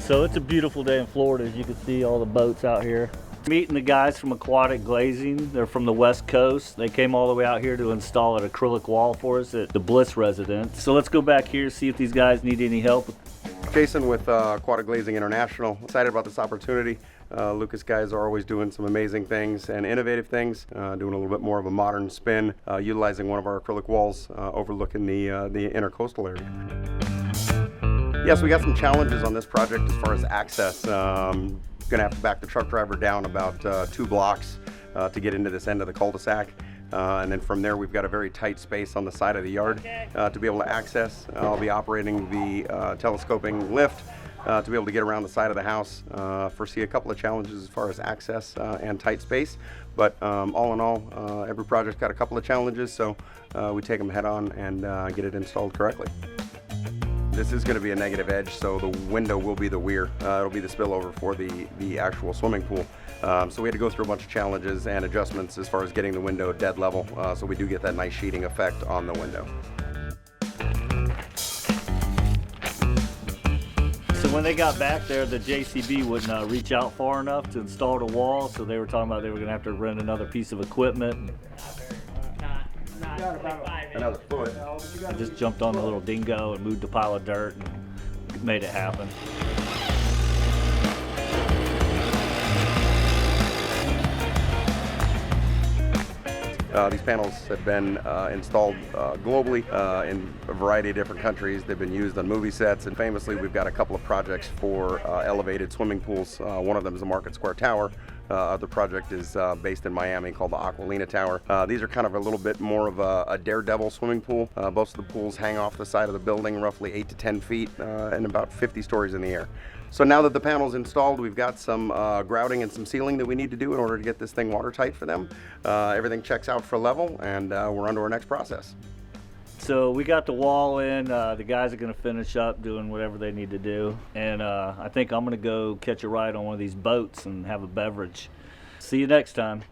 So it's a beautiful day in Florida, as you can see all the boats out here. Meeting the guys from Aquatic Glazing. They're from the West Coast. They came all the way out here to install an acrylic wall for us at the Bliss residence. So let's go back here, see if these guys need any help. Jason with Aquatic Glazing International. Excited about this opportunity. Lucas guys are always doing some amazing things and innovative things, doing a little bit more of a modern spin, utilizing one of our acrylic walls overlooking the Intercoastal area. Yes, we got some challenges on this project as far as access. Gonna have to back the truck driver down about 2 blocks to get into this end of the cul-de-sac. And then from there, we've got a very tight space on the side of the yard to be able to access. I'll be operating the telescoping lift to be able to get around the side of the house. Foresee a couple of challenges as far as access and tight space, but all in all, every project's got a couple of challenges, so we take them head on and get it installed correctly. This is going to be a negative edge, so the window will be the weir. It'll be the spillover for the actual swimming pool. So we had to go through a bunch of challenges and adjustments as far as getting the window dead level, so we do get that nice sheeting effect on the window. So when they got back there, the JCB wouldn't reach out far enough to install the wall, so they were talking about they were going to have to rent another piece of equipment. Another foot. I just jumped on the little dingo and moved a pile of dirt and made it happen. These panels have been installed globally in a variety of different countries. They've been used on movie sets, and famously we've got a couple of projects for elevated swimming pools. One of them is the Market Square Tower. Other project is based in Miami called the Aquilina Tower. These are kind of a little bit more of a daredevil swimming pool. Most of the pools hang off the side of the building roughly 8 to 10 feet and about 50 stories in the air. So now that the panel's installed, we've got some grouting and some sealing that we need to do in order to get this thing watertight for them. Everything checks out for level, and we're on to our next process. So we got the wall in. The guys are going to finish up doing whatever they need to do. And I think I'm going to go catch a ride on one of these boats and have a beverage. See you next time.